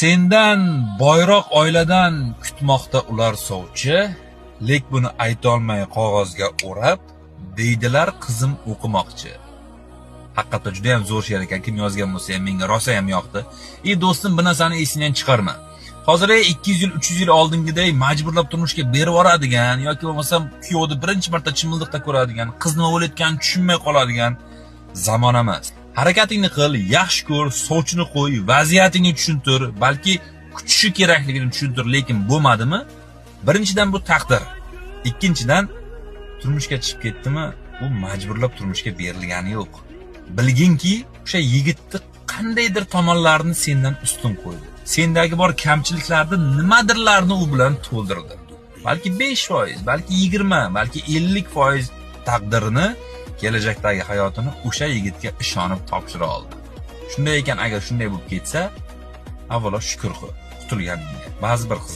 Sendan boyroq oiladan kutmoqda ular sovchi, lek buni aytolmay qog'ozga o'rab, deydilar qizim o'qimoqchi. Haqiqatda juda ham zo'r she'r ekan, kim yozgan bo'lsa ham menga rosa ham yoqdi. Do'stim, bu narsani esingdan chiqarma. Hozir 200 yil, 300 yil oldingiday majburlab turmushga berib yuboradigan yoki bo'lmasa kuyovni birinchi marta chimildiqda ko'radigan, qiz nima bo'layotganini tushunmay qoladigan zamon emas. Harakatingni qil, yaxshi ko'r, sovchini qo'y, vaziyatingni tushuntir, balki kutishi kerakligini tushuntir, lekin bo'lmadimi? Birinchidan bu taqdir. Ikkinchidan turmushga chiqib ketdimi, bu majburlab turmushga berilgani yo'q. Bilginki, o'sha yigitni qandaydir tomonlarini sendan ustun qo'ydi. Sendagi bor kamchiliklarni nimadirlarni u bilan to'ldirdi. Balki 5%, balki 20, balki 50% taqdirini, kelajakdagi hayotini o'sha yigitga ishonib topshira oldi. Shunday ekan, agar shunday bo'lib ketsa, avvalo shukr qil, qutulganingga. Ba'zi bir qiz